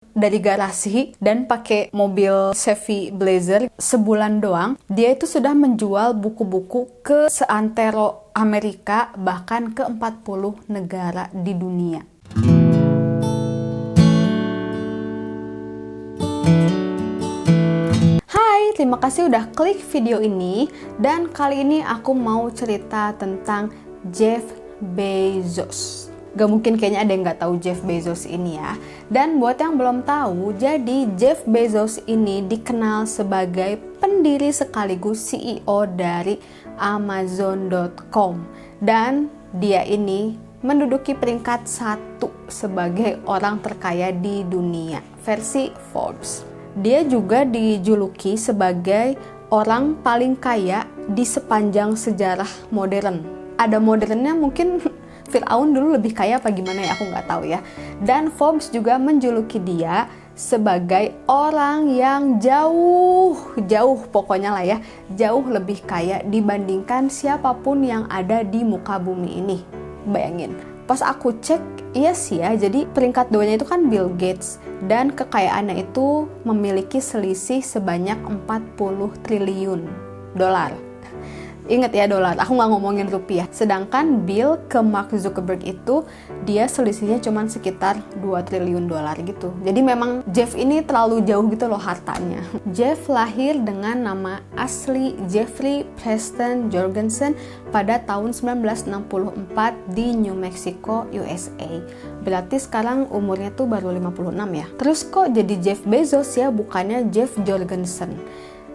dari garasi dan pakai mobil Chevy Blazer. Sebulan doang dia itu sudah menjual buku-buku ke seantero Amerika, bahkan ke 40 negara di dunia. Hai, terima kasih udah klik video ini. Dan kali ini aku mau cerita tentang Jeff Bezos. Gak mungkin kayaknya ada yang gak tahu Jeff Bezos ini ya. Dan buat yang belum tahu, jadi Jeff Bezos ini dikenal sebagai pendiri sekaligus CEO dari Amazon.com. Dan dia ini menduduki peringkat 1 sebagai orang terkaya di dunia versi Forbes. Dia juga dijuluki sebagai orang paling kaya di sepanjang sejarah modern. Ada modernnya mungkin Fir'aun dulu lebih kaya apa gimana ya, aku nggak tahu ya. Dan Forbes juga menjuluki dia sebagai orang yang jauh pokoknya lah ya, jauh lebih kaya dibandingkan siapapun yang ada di muka bumi ini. Bayangin, pas aku cek, iya sih ya, jadi peringkat 2-nya itu kan Bill Gates, dan kekayaannya itu memiliki selisih sebanyak 40 triliun dolar. Ingat ya, dolar, aku nggak ngomongin rupiah. Sedangkan Bill ke Mark Zuckerberg itu dia selisihnya cuma sekitar 2 triliun dolar gitu. Jadi memang Jeff ini terlalu jauh gitu loh hartanya. Jeff lahir dengan nama asli Jeffrey Preston Jorgensen pada tahun 1964 di New Mexico, USA. Berarti sekarang umurnya tuh baru 56 ya. Terus kok jadi Jeff Bezos ya, bukannya Jeff Jorgensen?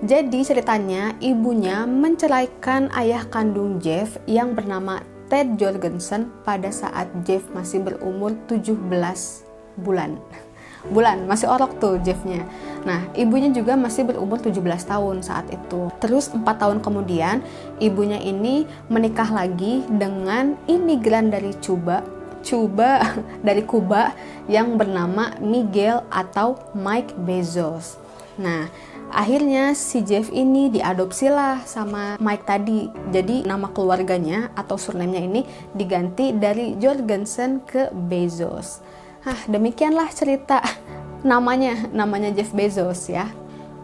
Jadi ceritanya ibunya menceraikan ayah kandung Jeff yang bernama Ted Jorgensen pada saat Jeff masih berumur 17 bulan. Masih orok tuh Jeffnya. Nah, ibunya juga masih berumur 17 tahun saat itu. Terus 4 tahun kemudian ibunya ini menikah lagi dengan imigran dari Cuba dari Kuba yang bernama Miguel atau Mike Bezos. Nah, akhirnya si Jeff ini diadopsilah sama Mike tadi. Jadi nama keluarganya atau surname-nya ini diganti dari Jorgensen ke Bezos. Demikianlah cerita namanya Jeff Bezos ya.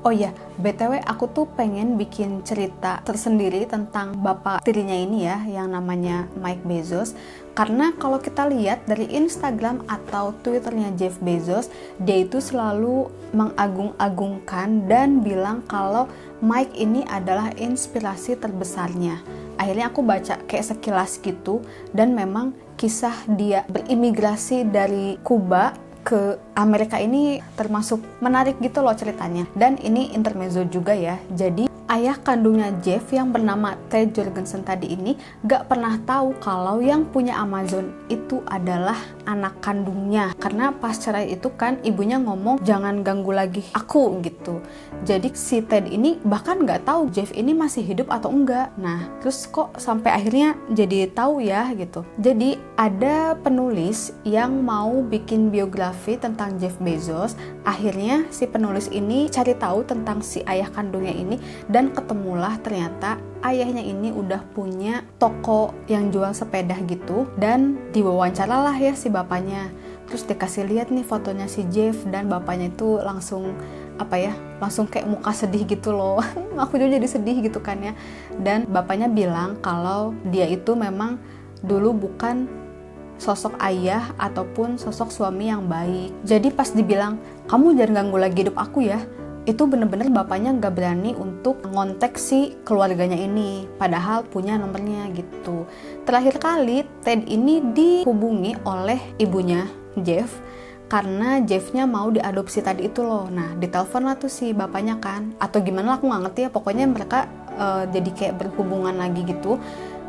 Oh ya, BTW aku tuh pengen bikin cerita tersendiri tentang bapak tirinya ini ya, yang namanya Mike Bezos. Karena kalau kita lihat dari Instagram atau Twitternya Jeff Bezos, dia itu selalu mengagung-agungkan dan bilang kalau Mike ini adalah inspirasi terbesarnya. Akhirnya aku baca kayak sekilas gitu, dan memang kisah dia berimigrasi dari Kuba ke Amerika ini termasuk menarik gitu loh ceritanya. Dan ini intermezzo juga ya. Jadi ayah kandungnya Jeff yang bernama Ted Jorgensen tadi ini gak pernah tahu kalau yang punya Amazon itu adalah anak kandungnya. Karena pas cerai itu kan ibunya ngomong jangan ganggu lagi aku gitu. Jadi si Ted ini bahkan gak tahu Jeff ini masih hidup atau enggak. Nah terus kok sampai akhirnya jadi tahu ya gitu. Jadi ada penulis yang mau bikin biografi tentang Jeff Bezos. Akhirnya si penulis ini cari tahu tentang si ayah kandungnya ini, dan ketemulah ternyata ayahnya ini udah punya toko yang jual sepeda gitu. Dan diwawancaralah ya si bapaknya. Terus dikasih lihat nih fotonya si Jeff, dan bapaknya itu langsung langsung kayak muka sedih gitu loh. Aku juga jadi sedih gitu kan ya. Dan bapaknya bilang kalau dia itu memang dulu bukan sosok ayah ataupun sosok suami yang baik. Jadi pas dibilang kamu jangan ganggu lagi hidup aku ya, itu bener-bener bapaknya nggak berani untuk ngontek si keluarganya ini, padahal punya nomornya gitu. Terakhir kali Ted ini dihubungi oleh ibunya Jeff karena Jeffnya mau diadopsi tadi itu loh. Nah ditelepon lah tuh si bapaknya kan, atau gimana lah aku nggak ngerti ya, pokoknya mereka jadi kayak berhubungan lagi gitu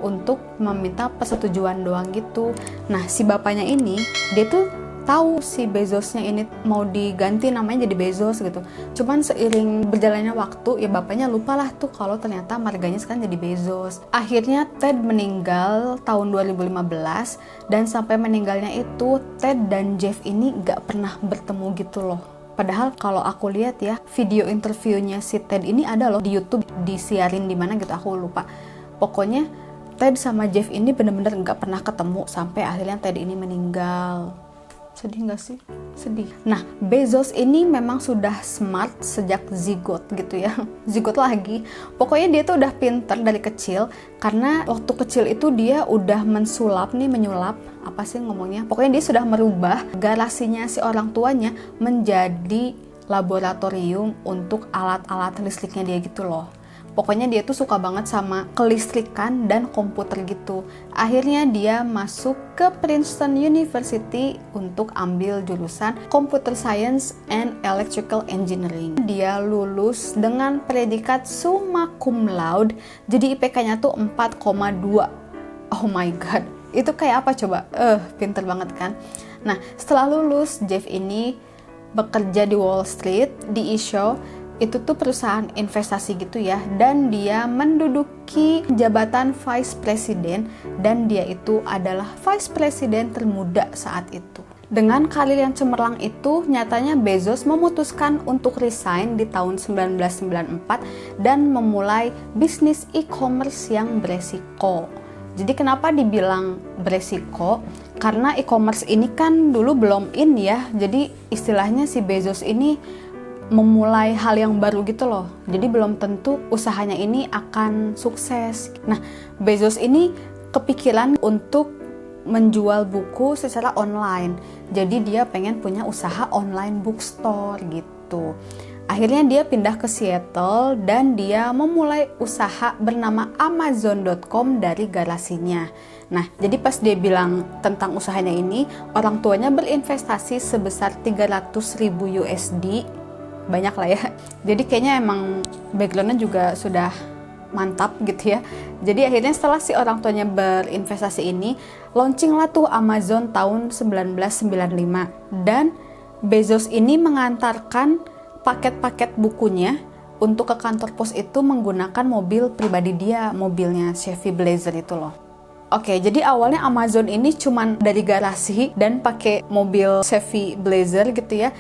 untuk meminta persetujuan doang gitu. Nah si bapaknya ini dia tuh tahu si Bezosnya ini mau diganti namanya jadi Bezos gitu. Cuman seiring berjalannya waktu ya bapaknya lupa lah tuh kalau ternyata marganya sekarang jadi Bezos. Akhirnya Ted meninggal tahun 2015, dan sampai meninggalnya itu Ted dan Jeff ini gak pernah bertemu gitu loh. Padahal kalau aku lihat ya video interviewnya si Ted ini ada loh di YouTube, disiarin di mana gitu aku lupa. Pokoknya Ted sama Jeff ini bener-bener gak pernah ketemu sampai akhirnya Ted ini meninggal. Sedih nggak sih? Sedih. Nah, Bezos ini memang sudah smart sejak zigot gitu ya. Zigot lagi. Pokoknya dia tuh udah pinter dari kecil, karena waktu kecil itu dia udah menyulap, apa sih ngomongnya? Pokoknya dia sudah merubah garasinya si orang tuanya menjadi laboratorium untuk alat-alat listriknya dia gitu loh. Pokoknya dia tuh suka banget sama kelistrikan dan komputer gitu. Akhirnya dia masuk ke Princeton University untuk ambil jurusan Computer Science and Electrical Engineering. Dia lulus dengan predikat summa cum laude, jadi IPK-nya tuh 4,2. Oh my god, itu kayak apa coba? Pinter banget kan? Nah, setelah lulus, Jeff ini bekerja di Wall Street, di iShaw. Itu tuh perusahaan investasi gitu ya, dan dia menduduki jabatan Vice President, dan dia itu adalah Vice President termuda saat itu. Dengan karir yang cemerlang itu, nyatanya Bezos memutuskan untuk resign di tahun 1994 dan memulai bisnis e-commerce yang beresiko. Jadi kenapa dibilang beresiko? Karena e-commerce ini kan dulu belum in ya, jadi istilahnya si Bezos ini memulai hal yang baru gitu loh. Jadi belum tentu usahanya ini akan sukses. Nah, Bezos ini kepikiran untuk menjual buku secara online. Jadi dia pengen punya usaha online bookstore gitu. Akhirnya dia pindah ke Seattle dan dia memulai usaha bernama Amazon.com dari garasinya. Nah, jadi pas dia bilang tentang usahanya ini, orang tuanya berinvestasi sebesar 300.000 USD. Banyak lah ya. Jadi kayaknya emang backgroundnya juga sudah mantap gitu ya. Jadi akhirnya setelah si orang tuanya berinvestasi ini, launching lah tuh Amazon tahun 1995. Dan Bezos ini mengantarkan paket-paket bukunya untuk ke kantor pos itu menggunakan mobil pribadi dia, mobilnya Chevy Blazer itu loh. Oke, jadi awalnya Amazon ini cuman dari garasi dan pakai mobil Chevy Blazer gitu ya.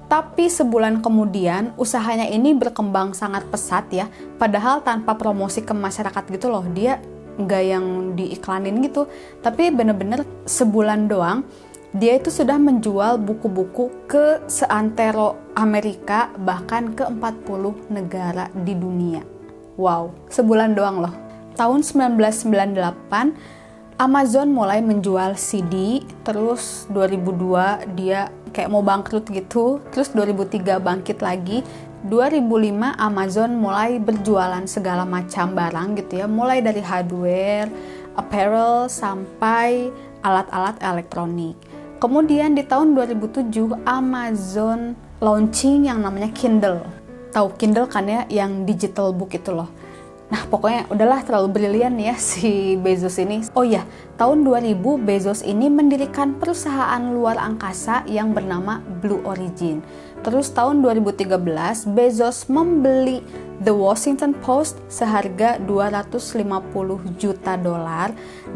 Tapi sebulan kemudian usahanya ini berkembang sangat pesat ya, padahal tanpa promosi ke masyarakat gitu loh. Dia nggak yang diiklanin gitu, tapi bener-bener sebulan doang dia itu sudah menjual buku-buku ke seantero Amerika, bahkan ke 40 negara di dunia. Wow, sebulan doang loh. Tahun 1998 Amazon mulai menjual CD, terus 2002 dia kayak mau bangkrut gitu, terus 2003 bangkit lagi, 2005 Amazon mulai berjualan segala macam barang gitu ya, mulai dari hardware, apparel, sampai alat-alat elektronik. Kemudian di tahun 2007 Amazon launching yang namanya Kindle. Tahu Kindle kan ya, yang digital book itu loh. Nah, pokoknya udahlah terlalu brilian ya si Bezos ini. Oh ya, tahun 2000 Bezos ini mendirikan perusahaan luar angkasa yang bernama Blue Origin. Terus tahun 2013 Bezos membeli The Washington Post seharga $250 juta,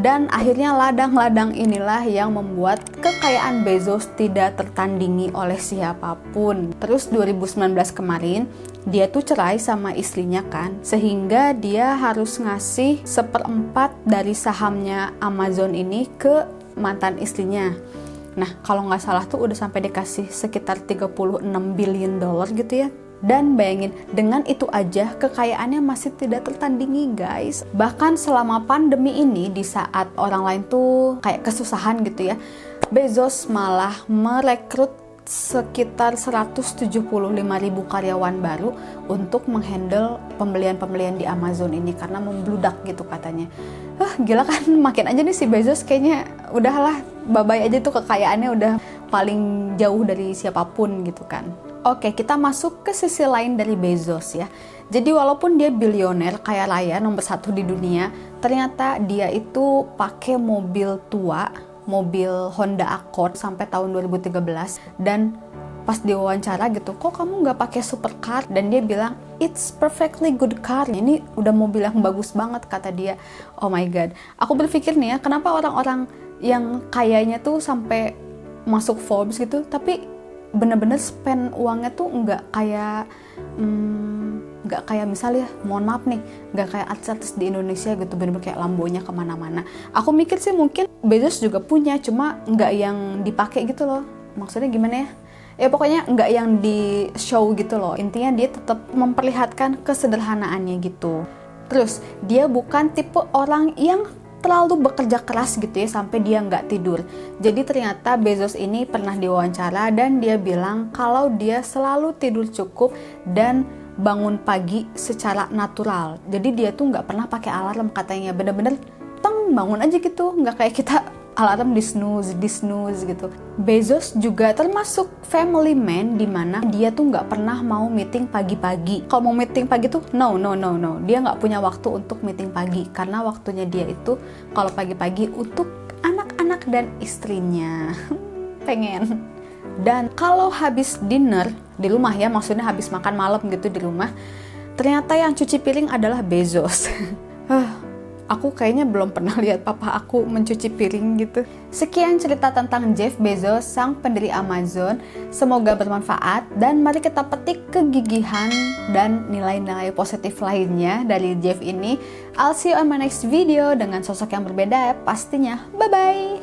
dan akhirnya ladang-ladang inilah yang membuat kekayaan Bezos tidak tertandingi oleh siapapun. Terus 2019 kemarin dia tuh cerai sama istrinya kan, sehingga dia harus ngasih 1/4 dari sahamnya Amazon ini ke mantan istrinya. Nah, kalau nggak salah tuh udah sampai dikasih sekitar $36 billion gitu ya. Dan bayangin, dengan itu aja kekayaannya masih tidak tertandingi guys. Bahkan selama pandemi ini, di saat orang lain tuh kayak kesusahan gitu ya, Bezos malah merekrut sekitar 175.000 karyawan baru untuk menghandle pembelian-pembelian di Amazon ini karena membludak gitu katanya. Gila kan, makin aja nih si Bezos kayaknya udahlah, bye-bye aja tuh kekayaannya udah paling jauh dari siapapun gitu kan. Oke, kita masuk ke sisi lain dari Bezos ya. Jadi walaupun dia bilioner kaya raya nomor 1 di dunia, ternyata dia itu pakai mobil tua, mobil Honda Accord sampai tahun 2013. Dan pas diwawancara gitu, kok kamu nggak pakai supercar? Dan dia bilang, it's perfectly good car. Ini udah mobil yang bagus banget kata dia. Oh my god, aku berpikir nih ya, kenapa orang-orang yang kayanya tuh sampai masuk Forbes gitu, tapi bener-bener spend uangnya tuh nggak kayak misalnya, mohon maaf nih, nggak kayak artis di Indonesia gitu, bener-bener kayak Lambonya kemana-mana. Aku mikir sih mungkin Bezos juga punya, cuma nggak yang dipakai gitu loh, Maksudnya gimana ya? Ya pokoknya nggak yang di show gitu loh. Intinya dia tetap memperlihatkan kesederhanaannya gitu. Terus dia bukan tipe orang yang terlalu bekerja keras gitu ya sampai dia nggak tidur. Jadi ternyata Bezos ini pernah diwawancara dan dia bilang kalau dia selalu tidur cukup dan bangun pagi secara natural. Jadi dia tuh nggak pernah pakai alarm katanya, bener-bener teng bangun aja gitu, nggak kayak kita alarm di snooze gitu. Bezos juga termasuk family man di mana dia tuh nggak pernah mau meeting pagi-pagi. Kalau mau meeting pagi tuh no. Dia nggak punya waktu untuk meeting pagi karena waktunya dia itu kalau pagi-pagi untuk anak-anak dan istrinya. Pengen. Dan kalau habis dinner di rumah ya, maksudnya habis makan malam gitu di rumah, ternyata yang cuci piring adalah Bezos. Aku kayaknya belum pernah lihat papa aku mencuci piring gitu. Sekian cerita tentang Jeff Bezos, sang pendiri Amazon. Semoga bermanfaat dan mari kita petik kegigihan dan nilai-nilai positif lainnya dari Jeff ini. I'll see you on my next video dengan sosok yang berbeda pastinya. Bye-bye!